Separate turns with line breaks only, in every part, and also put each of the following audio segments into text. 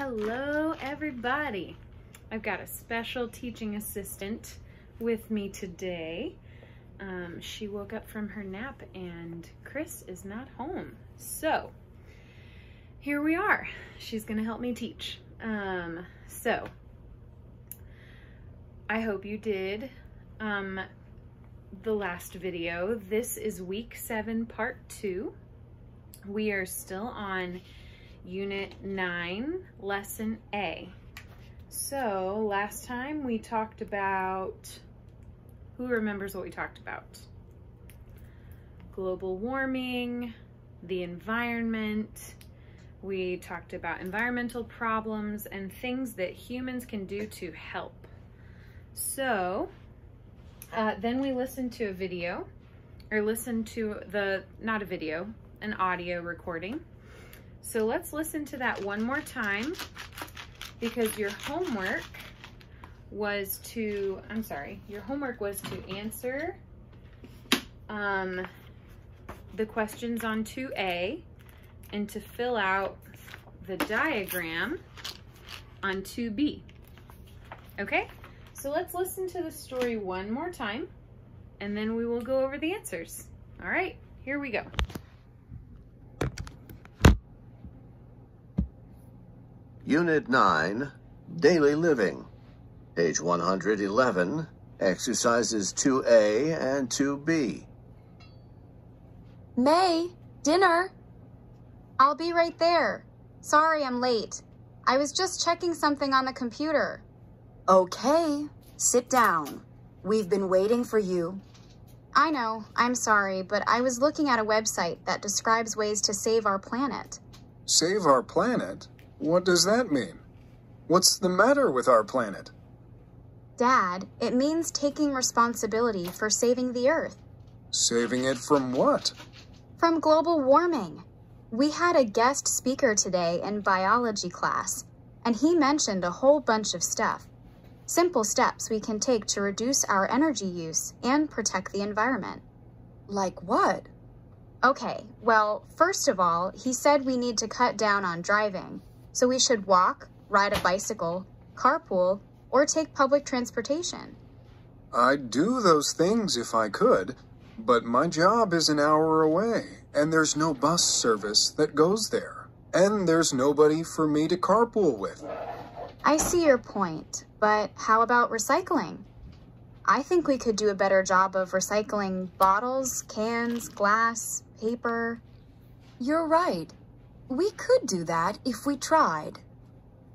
Hello everybody. I've got a special teaching assistant with me today. She woke up from her nap and Chris is not home. So here we are. She's gonna help me teach. So I hope you did the last video. This is week 7, part 2. We are still on Unit 9, Lesson A. So last time we talked about, who remembers what we talked about? Global warming, the environment. We talked about environmental problems and things that humans can do to help. So then we listened to a video, or listened to not a video, an audio recording. So let's listen to that one more time, because your homework was to answer the questions on 2A and to fill out the diagram on 2B. Okay, so let's listen to the story one more time and then we will go over the answers. All right, here we go.
Unit 9, Daily Living, page 111, exercises 2A and 2B.
May, dinner. I'll be right there. Sorry I'm late. I was just checking something on the computer.
Okay, sit down. We've been waiting for you.
I know, I'm sorry, but I was looking at a website that describes ways to save our planet.
Save our planet? What does that mean? What's the matter with our planet?
Dad, it means taking responsibility for saving the Earth.
Saving it from what?
From global warming. We had a guest speaker today in biology class, and he mentioned a whole bunch of stuff. Simple steps we can take to reduce our energy use and protect the environment.
Like what?
Okay, well, first of all, he said we need to cut down on driving. So we should walk, ride a bicycle, carpool, or take public transportation.
I'd do those things if I could, but my job is an hour away, and there's no bus service that goes there. And there's nobody for me to carpool with.
I see your point, but how about recycling? I think we could do a better job of recycling bottles, cans, glass, paper.
You're right. We could do that if we tried.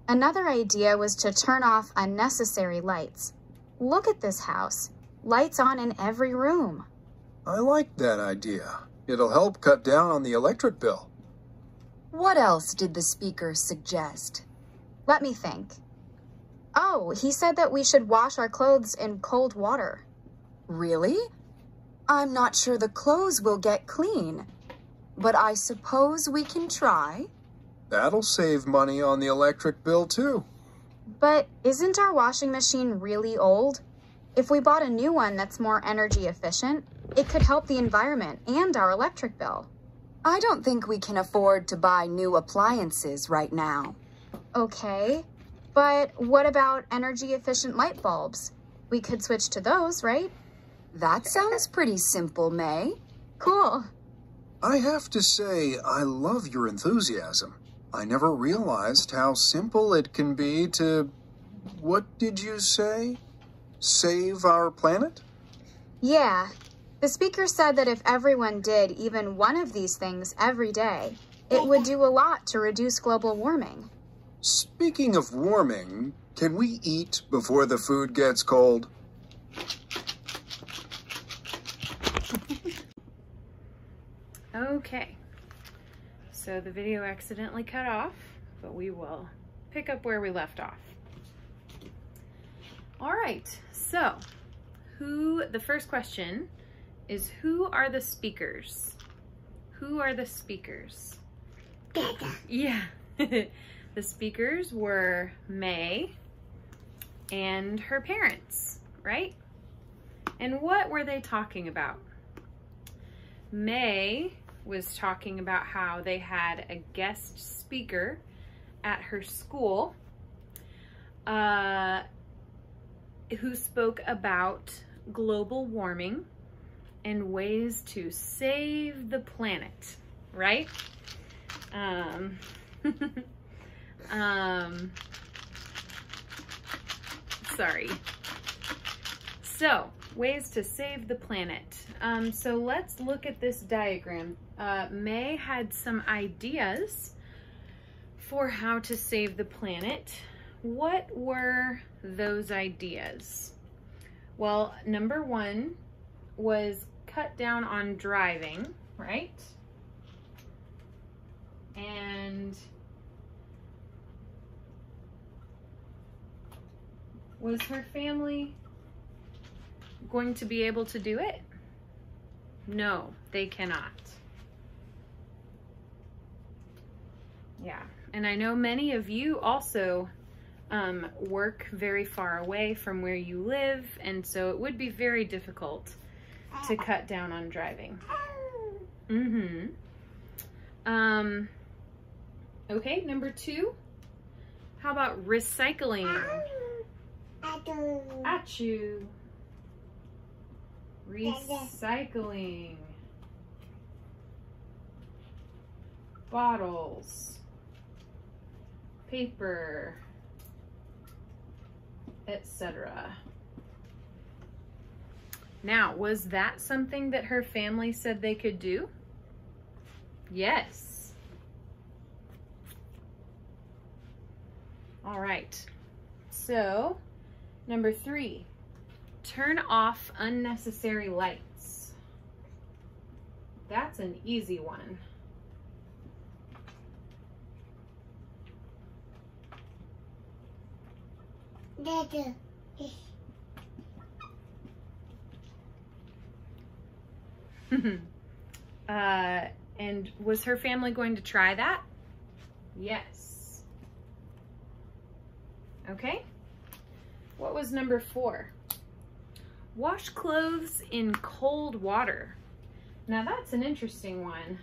Another idea was to turn off unnecessary lights. Look at this house. Lights on in every room.
I like that idea. It'll help cut down on the electric bill.
What else did the speaker suggest?
Let me think. Oh, he said that we should wash our clothes in cold water.
Really? I'm not sure the clothes will get clean. But I suppose we can try.
That'll save money on the electric bill, too.
But isn't our washing machine really old? If we bought a new one that's more energy efficient, it could help the environment and our electric bill.
I don't think we can afford to buy new appliances right now.
Okay, but what about energy efficient light bulbs? We could switch to those, right?
That sounds pretty simple, May.
Cool.
I have to say, I love your enthusiasm. I never realized how simple it can be to, what did you say? Save our planet?
Yeah. The speaker said that if everyone did even one of these things every day, it would do a lot to reduce global warming.
Speaking of warming, can we eat before the food gets cold?
Okay, so the video accidentally cut off, but we will pick up where we left off. All right, so the first question is, who are the speakers? Who are the speakers?
Dada.
Yeah, the speakers were May and her parents, right? And what were they talking about? May was talking about how they had a guest speaker at her school who spoke about global warming and ways to save the planet, right? Sorry. So, ways to save the planet. So let's look at this diagram. May had some ideas for how to save the planet. What were those ideas? Well, number one was cut down on driving, right? And was her family going to be able to do it? No, they cannot. Yeah, and I know many of you also work very far away from where you live, and so it would be very difficult to cut down on driving. Okay, number two, how about recycling? Achoo. Recycling. Bottles, paper, etc. Now, was that something that her family said they could do? Yes. All right. So, number three, turn off unnecessary lights. That's an easy one. And was her family going to try that? Yes. Okay. What was number four? Wash clothes in cold water. Now that's an interesting one.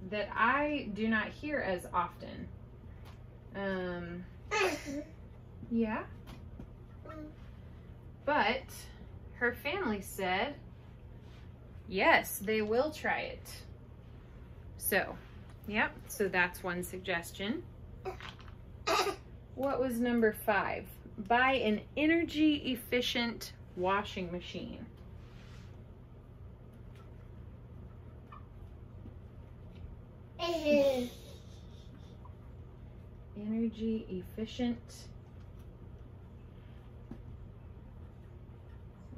That I do not hear as often. Yeah. But her family said, yes, they will try it. So, yep, so that's one suggestion. What was number five? Buy an energy efficient washing machine. Energy efficient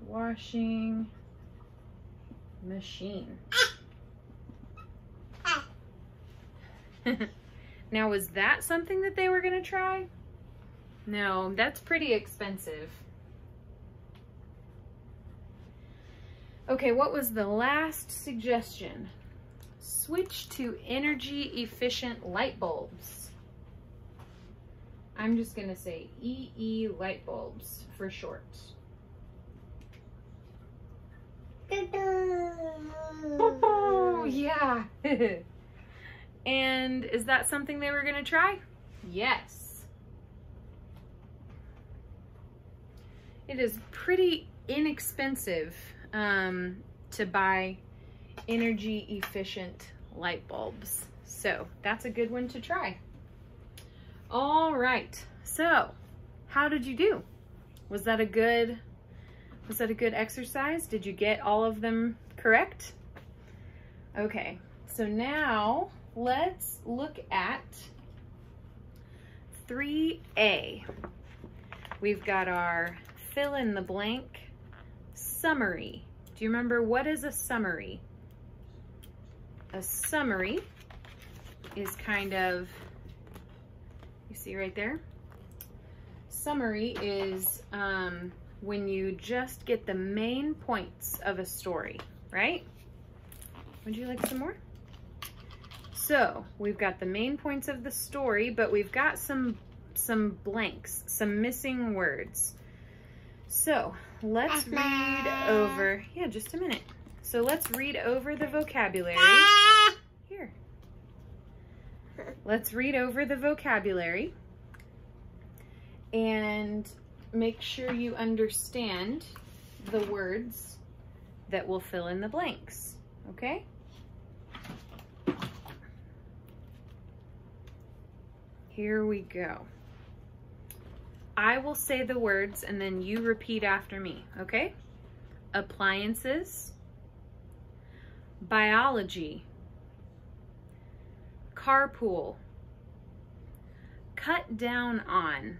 washing machine. Now, was that something that they were going to try? No, that's pretty expensive. Okay, what was the last suggestion? Switch to energy efficient light bulbs. I'm just going to say EE light bulbs for short. Oh, yeah. And is that something they were going to try? Yes. It is pretty inexpensive to buy energy efficient light bulbs. So that's a good one to try. All right. So how did you do? Was that a good exercise? Did you get all of them correct? Okay. So now let's look at 3A. We've got our fill in the blank summary. Do you remember what is a summary? A summary is kind of, you see right there? Summary is when you just get the main points of a story, right? Would you like some more? So we've got the main points of the story, but we've got some blanks, some missing words. So let's read over, yeah, just a minute. So let's read over the vocabulary. Here. Let's read over the vocabulary and make sure you understand the words that will fill in the blanks, okay? Here we go. I will say the words and then you repeat after me, okay? Appliances, biology, carpool, cut down on,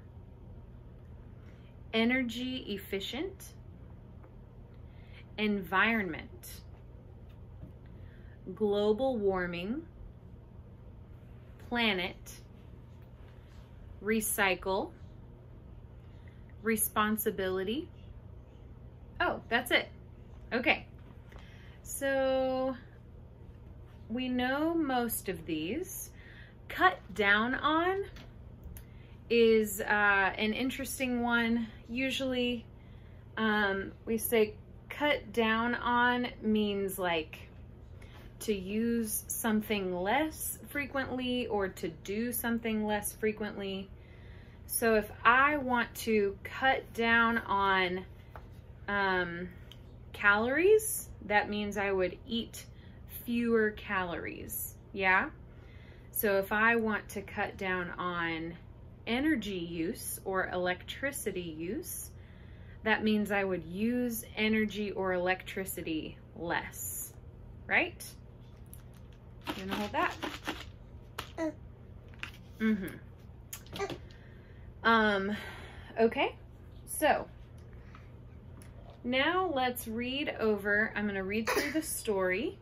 energy efficient, environment, global warming, planet, recycle, responsibility. Oh, that's it. Okay. So we know most of these. Cut down on is an interesting one. Usually we say cut down on means like to use something less frequently or to do something less frequently. So if I want to cut down on calories, that means I would eat fewer calories, yeah? So if I want to cut down on energy use or electricity use, that means I would use energy or electricity less, right? You gonna hold that? Okay, so now let's read over, I'm gonna read through the story.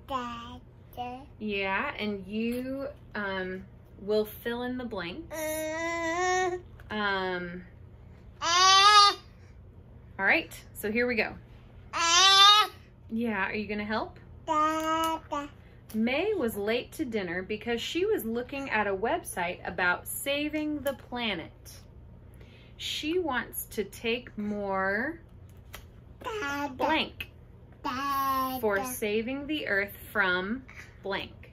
Yeah, and you will fill in the blanks. All right, so here we go. Yeah, are you gonna help? May was late to dinner because she was looking at a website about saving the planet. She wants to take more blank for saving the earth from blank.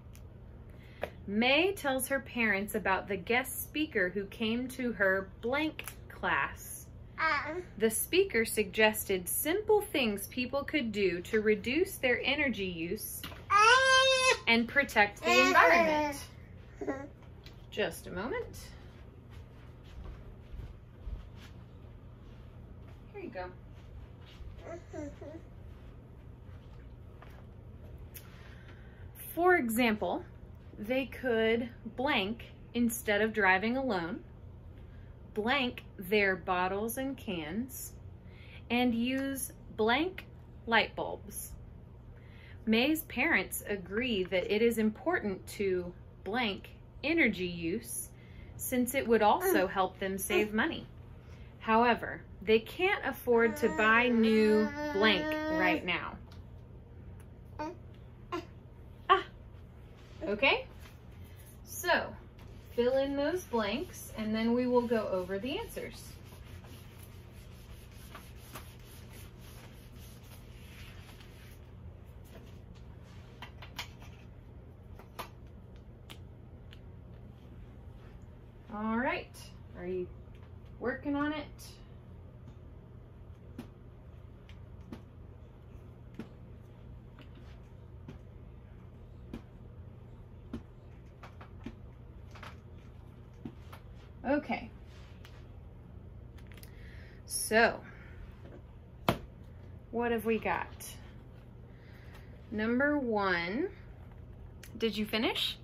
May tells her parents about the guest speaker who came to her blank class. The speaker suggested simple things people could do to reduce their energy use and protect the environment. Just a moment. Here you go. For example, they could blank instead of driving alone, blank their bottles and cans, and use blank light bulbs. May's parents agree that it is important to blank energy use since it would also help them save money. However, they can't afford to buy new blank right now. Okay? So, fill in those blanks and then we will go over the answers. All right, are you working on it? Okay, so what have we got? Number 1, did you finish?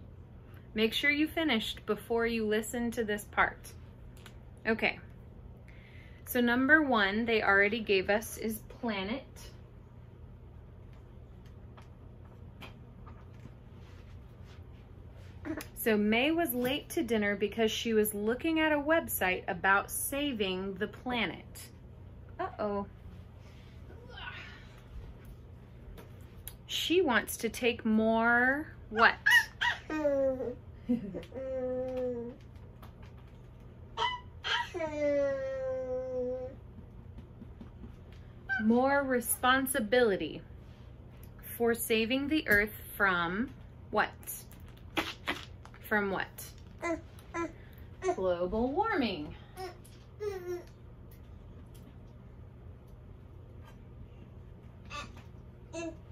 Make sure you finished before you listen to this part. Okay, so number 1 they already gave us is planet. So May was late to dinner because she was looking at a website about saving the planet. Uh-oh. She wants to take more what? More responsibility for saving the earth from what? From what? Global warming.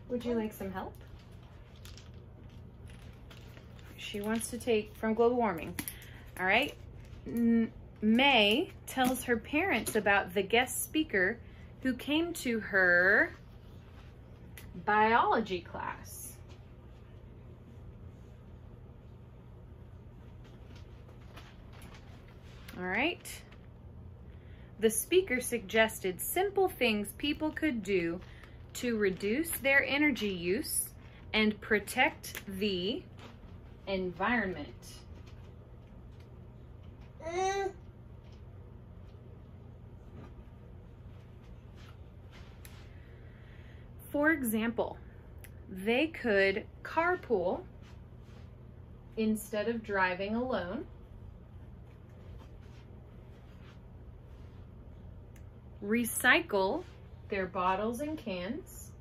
Would you like some help? She wants to take from global warming. All right. May tells her parents about the guest speaker who came to her biology class. All right. The speaker suggested simple things people could do to reduce their energy use and protect the environment. For example, they could carpool instead of driving alone. Recycle their bottles and cans.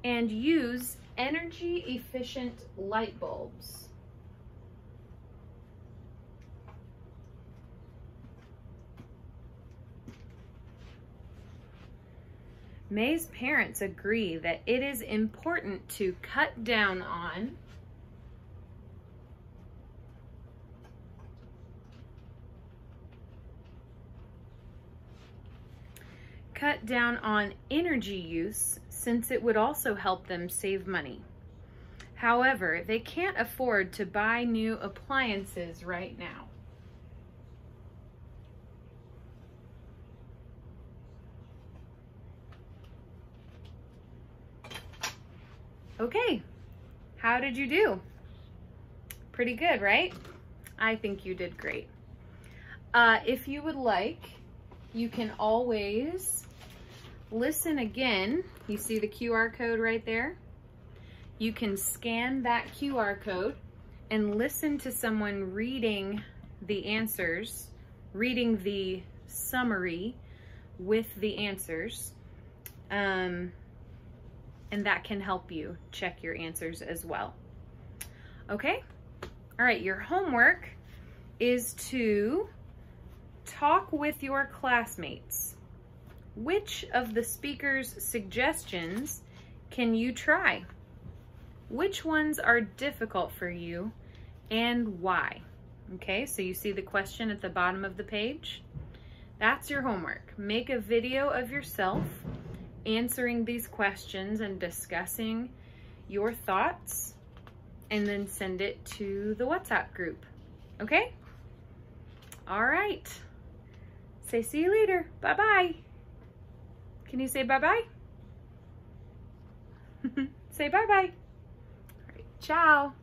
And use energy efficient light bulbs. May's parents agree that it is important to cut down on energy use, since it would also help them save money. However, they can't afford to buy new appliances right now. Okay, how did you do? Pretty good, right? I think you did great. If you would like, you can always listen again. You see the QR code right there? You can scan that QR code and listen to someone reading the answers, reading the summary with the answers. And that can help you check your answers as well. Okay? All right, your homework is to talk with your classmates. Which of the speaker's suggestions can you try? Which ones are difficult for you and why? Okay, so you see the question at the bottom of the page? That's your homework. Make a video of yourself answering these questions and discussing your thoughts, and then send it to the WhatsApp group. Okay? All right. Say see you later. Bye-bye. Can you say bye-bye? Say bye-bye. All right. Ciao.